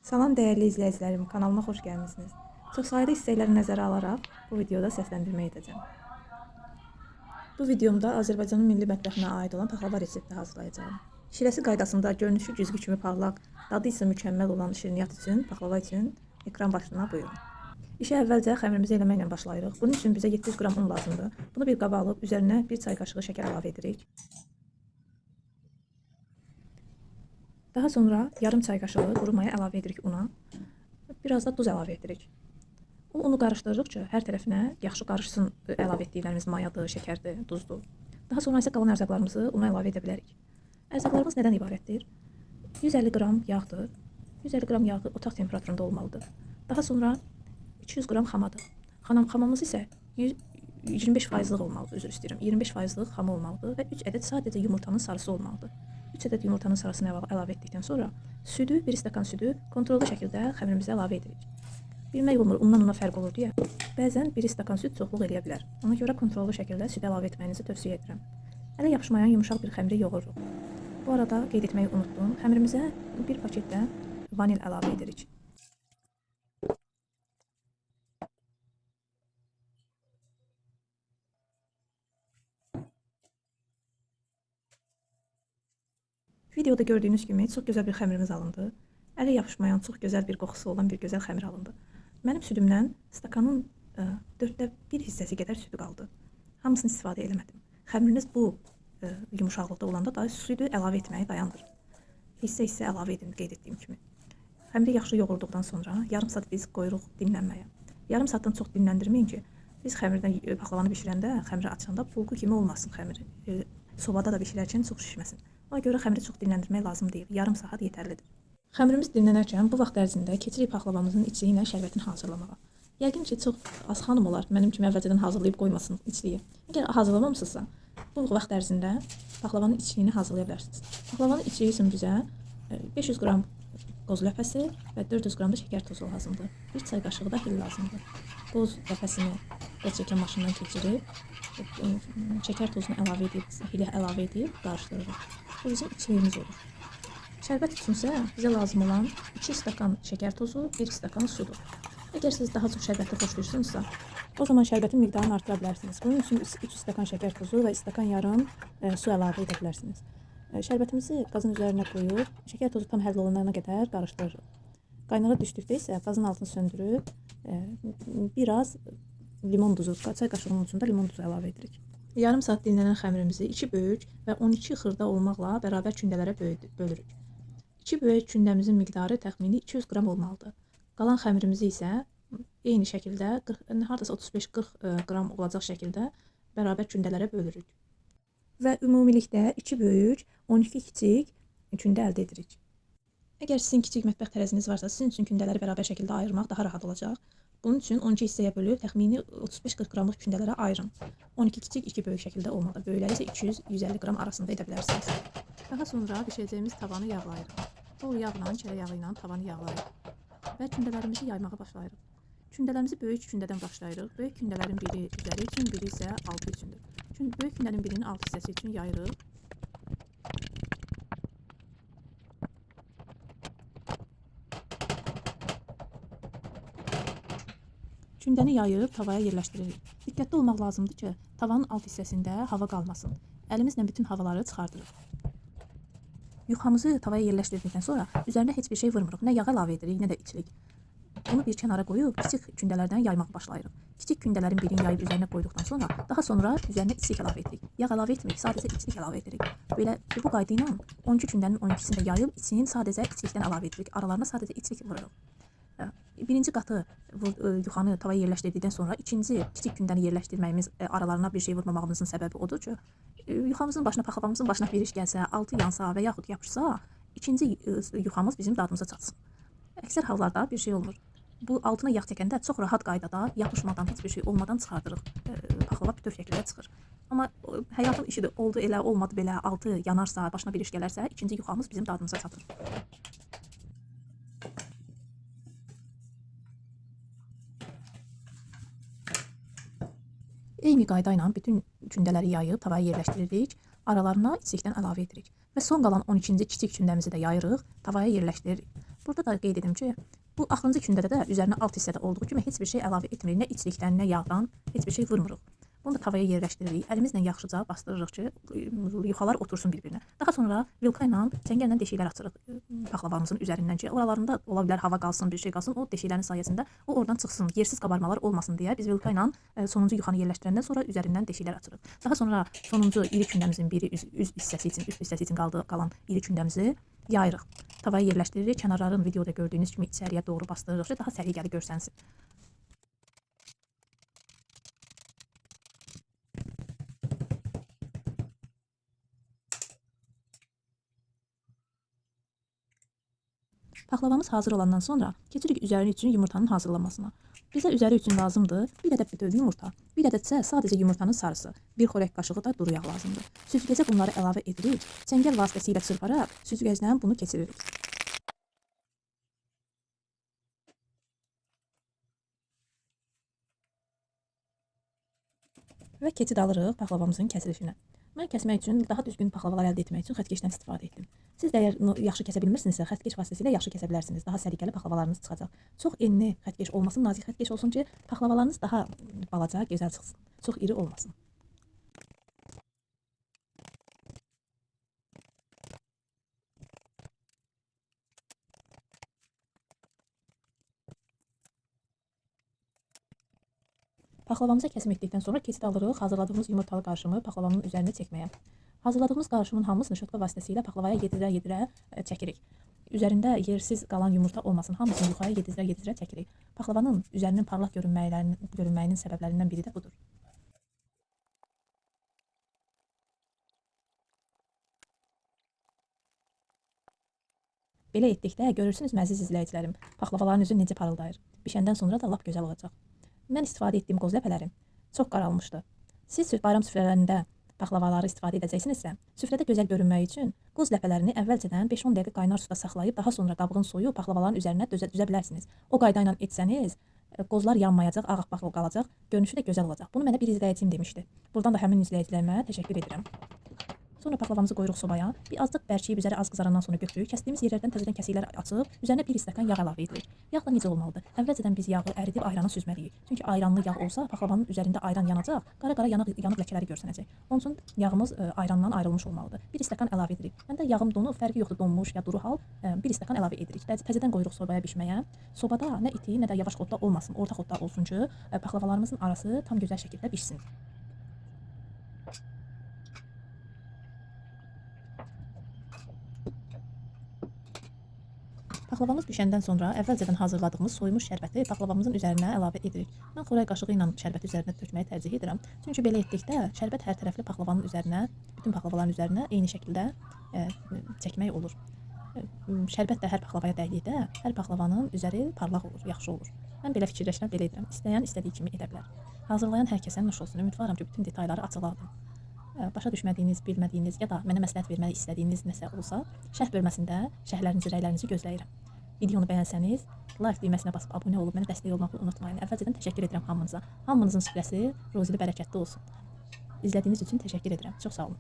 Salam dəyərli izləyicilərim, kanalıma xoş gəlmisiniz. Çoxsaylı hissələri nəzərə alaraq bu videoda səsləndirmə edəcəm. Bu videomda Azərbaycanın milli mətbəxinə aid olan paxlava resepti hazırlayacağım. Şirəsi qaydasında görünüşü güzgü kimi parlaq, dadı isə mükəmməl olan şirniyyat üçün, paxlava üçün ekran başına buyurun. İşə əvvəlcə xəmirimizi eləməklə başlayırıq. Bunun üçün bizə 700 qram un lazımdır. Bunu bir qaba alıb üzərinə 1 çay qaşığı şəkər əlavə edirik. Daha sonra yarım çay qaşığı quru maya əlavə edirik una. Biraz da duz əlavə edirik. Unu qarışdırdıqca hər tərəfinə yaxşı qarışsın əlavə etdiklərimiz mayadır, şəkərdir, duzdur. Daha sonra isə qalan ərzaqlarımızı una əlavə edə bilərik. Ərzaqlarımız nədən ibarətdir? 150 qram yağdır. 150 qram yağı otaq temperaturunda olmalıdır. Daha sonra 200 qram xamadır. Xamamız isə 25%'lıq olmalıdır, üzr istəyirəm. 25%'lıq xamı olmalıdır və 3 ədəd sadəcə yumurtanın sarısı olmalıdır. 3 ədəd yumurtanın sarısını əlavə etdikdən sonra südü, 1 stəkan südü kontrollu şəkildə xəmirimizə əlavə edirik. Bilmək olmur, undan una fərq olur deyə. Bəzən 1 stəkan süd çoxluq eləyə bilər. Ona görə kontrollu şəkildə süd əlavə etməyinizi tövsiyə edirəm. Ələ yapışmayan yumuşaq bir xəmiri yoğururuq. Bu arada qeyd etməyi unutdum. Xəmirimizə bir paketdə vanil əlavə edirik. Videoda gördüyünüz kimi çox gözəl bir xəmirimiz alındı. Ələ yapışmayan, çox gözəl bir qoxusu olan bir gözəl xəmir alındı. Mənim südümdən stəkanın 1/4 hissəsi qədər südü qaldı. Hamısını istifadə eləmədim. Xəmiriniz bu yumuşaqlıqda olanda da südü əlavə etməyi dayandırın. Hissə əlavə edin, qeyd etdiyim kimi. Xəmiri yaxşı yoğurduqdan sonra yarım saat biz qoyuruq dinlənməyə. Yarım saatdan çox dinləndirməyin ki, biz xəmirdən paxlavanı bişirəndə, xəmiri açanda bulğu kimi olmasın xəmir. Sobada da bişirərkən çox şişməsin. Ona görə xəmiri çox dinləndirmək lazım deyil. Yarım saat yetərlidir. Xəmirimiz dinlənərkən bu vaxt ərzində keçirik paxlavamızın içliyi ilə şərbətini hazırlamağa. Yəqin ki, çox az xanım olar, mənim kimi əvvəlcədən hazırlayıb qoymasın içliyi. Əgər hazırlamamısınızsa, bu vaxt ərzində paxlavanın içliyini hazırlaya bilərsiniz. Paxlavanın içliyi üçün bizə 500 qram qoz ləpəsi və 400 qram da şəkər tozu lazımdır. 1 çay qaşığı da hil lazımdır. Qoz ləpəsini qoz çəkən maşından keçirib, şəkər tozunu əlavə edib, hili əlavə edib qarışdırırıq. Bu bizim içliyimiz olur. Şərbət üçünsə bizə lazım olan 2 stəkan şəkər tozu, 1 stəkan sudur. Əgər siz daha çox şərbətli xoşlayırsınızsa, o zaman şərbətin miqdarını artıra bilərsiniz. Bunun üçün 3 stəkan şəkər tozu və stəkan yarım su əlavə edə bilərsiniz. Şərbətimizi qazın üzərinə qoyub, şəkər tozu tam həll olunana qədər qarışdırırıq. Qaynağa düşdükdə isə qazın altını söndürüb, biraz limon duzu, çay qaşığının ucunda limon duzu əlavə edirik. Yarım saat dinlənən xəmirimizi 2 böyük və 12 xırda olmaqla bərabər kündələrə bölürük. 2 böyük kündəmizin miqdarı təxmini 200 qram olmalıdır. Qalan xəmirimizi isə eyni şəkildə hardasa 35-40 qram olacaq şəkildə bərabər kündələrə bölürük. Və ümumilikdə 2 böyük, 12 kiçik kündə əldə edirik. Əgər sizin kiçik mətbəx tərəziniz varsa, sizin üçün kündələri bərabər şəkildə ayırmaq daha rahat olacaq. Bunun üçün 12 hissəyə bölüb təxmini 35-40 qramlıq kündələrə ayırın. 12 kiçik, 2 böyük şəkildə olmalıdır. Böyükləri isə 200-150 qram arasında edə bilərsiniz. Daha sonra bişirəcəyimiz tavanı yağlayırıq. Bol yağla, çərə yağı ilə tavanı yağlayırıq və kündələrimizi yaymağa başlayırıq. Kündələrimizi böyük kündədən başlayırıq. Böyük kündələrin biri üzəri üçün, biri isə altı üçündür. Çünki böyük kündənin birinin alt hissəsi üçün yayırıq. Kündəni yayıb tavaya yerləşdiririk. Diqqətli olmaq lazımdır ki, tavanın alt hissəsində hava qalmasın. Əlimizlə bütün havaları çıxardırıq. Yuxamızı tavaya yerləşdirdikdən sonra üzərinə heç bir şey vurmuruq. Nə yağ əlavə edirik, nə də içilik. Bunu bir kənara qoyub kiçik kündələrdən yaymağa başlayırıq. Kiçik kündələrin birini yayıb üzərinə qoyduqdan sonra daha sonra üzərinə içlik əlavə edirik. Yağ əlavə etmirik, sadəcə içlik əlavə edirik. Belə bu qayda ilə 12 kündənin 12-sini də yayıb içini sadəcə içlikdən əlavə edirik. Aralarına sadəcə içlik vururuq. Birinci qatı yuxanı tavaya yerləşdirdikdən sonra ikinci kiçik kündəni yerləşdirməyimiz, aralarına bir şey vurmamağımızın səbəbi odur ki, yuxamızın başına, paxlavamızın başına bir iş gəlsə, altı yansa və yaxud yapışsa, ikinci yuxamız bizim dadımıza çatsın. Əksər hallarda bir şey olmur. Bu altına yağ çəkəndə çox rahat qaydada yapışmadan, heç bir şey olmadan çıxardırıq. Paxlava bütöv şəkildə çıxır. Amma həyatın işidir, oldu elə, olmadı belə, altı yanarsa, başına bir iş gələrsə, ikinci yuxamız bizim dadımıza çatır. Eyni qayda ilə bütün kündələri yayıb tavaya yerləşdiririk, aralarına içlikdən əlavə edirik və son qalan 12-ci kiçik kündəmizi də yayırıq, tavaya yerləşdiririk. Burada da qeyd edim ki, bu axırıncı kündədə də üzərinə alt hissədə olduğu kimi heç bir şey əlavə etmirik. Nə içlikdən, nə yağdan heç bir şey vurmuruq. Bunu da tavaya yerləşdiririk. Əlimizlə yaxşıca bastırırıq ki, yuxalar otursun bir-birinə. Daha sonra vilka ilə çəngəllə deşiklər açırıq paxlavamızın üzərindən ki, oralarında ola bilər hava qalsın, bir şey qalsın. O deşiklərin sayəsində o oradan çıxsın, yersiz qabarmalar olmasın deyə biz vilka ilə sonuncu yuxanı yerləşdirəndən sonra üzərindən deşiklər açırıq. Daha sonra sonuncu iri kündəmizin biri üst hissəsi üçün qalan iri kündəmizi yayırıq. Tavaya yerləşdiririk. Kənarların videoda gördüyünüz kimi içəriyə doğru bastırırıq ki, daha səliqəli görsənsin. Paxlavamız hazır olandan sonra keçirik üzəri üçün yumurtanın hazırlanmasına. Bizə üzəri üçün lazımdır bir ədəd bütöv yumurta, bir ədədsə sadəcə yumurtanın sarısı, bir xörək qaşığı da duru yağ lazımdır. Süzgəcə bunları əlavə edirik, çəngəl vasitəsilə çırparaq süzgəclə bunu keçiririk. Və keçid alırıq paxlavamızın kəsilişinə. Mən kəsmək üçün, daha düzgün paxlavalar əldə etmək üçün xəttkeşdən istifadə etdim. Siz də əgər yaxşı kəsə bilmirsinizsə, xəttkeş vasitəsilə yaxşı kəsə bilərsiniz. Daha səliqəli paxlavalarınız çıxacaq. Çox enli xəttkeş olmasın, nazik xəttkeş olsun ki, paxlavalarınız daha balaca, gözəl çıxsın. Çox iri olmasın. Paxlavamıza kəsim etdikdən sonra keçid alırıq hazırladığımız yumurtalı qarışımı paxlavanın üzərinə çəkməyə. Hazırladığımız qarışımın hamısını şotka vasitəsilə paxlavaya yedirə-yedirə çəkirik. Üzərində yersiz qalan yumurta olmasın, hamısını yuxarı yedirə-yedirə çəkirik. Paxlavanın üzərinin parlaq görünməyinin səbəblərindən biri də budur. Belə etdikdə görürsünüz əziz izləyicilərim, paxlavaların üzü necə parıldayır. Bişəndən sonra da lap gözəl olacaq. Mən istifadə etdiyim qoz ləpələrim çox qaralmışdı. Siz bayram süfrələrində paxlavaları istifadə edəcəksinizsə, süfrədə gözəl görünmək üçün qoz ləpələrini əvvəlcədən 5-10 dəqiqə qaynar suda saxlayıb, daha sonra qabığın soyub paxlavaların üzərinə düzə bilərsiniz. O qayda ilə etsəniz, qozlar yanmayacaq, ağappaq qalacaq, görünüşü də gözəl olacaq. Bunu mənə bir izləyicim demişdi. Buradan da həmin izləyicilərimə təşəkkür edirəm. Sonra paxlavamızı qoyuruq sobaya. Bir azlıq bərkiyib üzəri az qızarandan sonra götürürük. Kəsdiyimiz yerlərdən təzədən kəsiklər açıb, üzərinə 1 stəkan yağ əlavə edirik. Yağ da necə olmalıdır? Əvvəlcədən biz yağı əridib ayrana süzməliyik. Çünki ayranlı yağ olsa paxlavanın üzərində ayran yanacaq, qara-qara yanıq ləkələri görsənəcək. Onun üçün yağımız ayrandan ayrılmış olmalıdır. 1 stəkan əlavə edirik. Məndə yağım donu fərqi yoxdur, donmuş ya duru hal. 1 stəkan əlavə edirik. Təzədən qoyuruq sobaya bişməyə. Sobada nə iti, nə də yavaş xodda olmasın, orta xodda olsun ki, paxlavalarımızın arası tam gözəl şəkildə bişsin. Paxlavamız bişəndən sonra əvvəlcədən hazırladığımız soyumuş şərbəti paxlavamızın üzərinə əlavə edirik. Mən xörək qaşığı ilə şərbəti üzərinə tökməyi tərcih edirəm. Çünki belə etdikdə şərbət hər tərəfli paxlavanın üzərinə, bütün paxlavaların üzərinə eyni şəkildə çəkmək olur. Şərbət də hər paxlavaya dəydikdə hər paxlavanın üzəri parlaq olur, yaxşı olur. Mən belə fikirləşirəm, belə edirəm. İstəyən istədiyi kimi edə bilər. Hazırlayan hər kəsə nuş olsun. Ümidvaram ki, bütün detalları açıqladım. Başa düşmədiyiniz, bilmədiyiniz ya da mənə məsləhət vermək istədiyiniz nəsə olsa, şərh bölməsində şərhlərinizi, rəylərinizi gözləyirəm. Videonu bəyənsəniz, like düyməsinə basıb abunə olub mənə dəstək olmağı unutmayın. Əvvəlcədən təşəkkür edirəm hamınıza. Hamınızın süfrəsi ruzili bərəkətli olsun. İzlədiyiniz üçün təşəkkür edirəm. Çox sağ olun.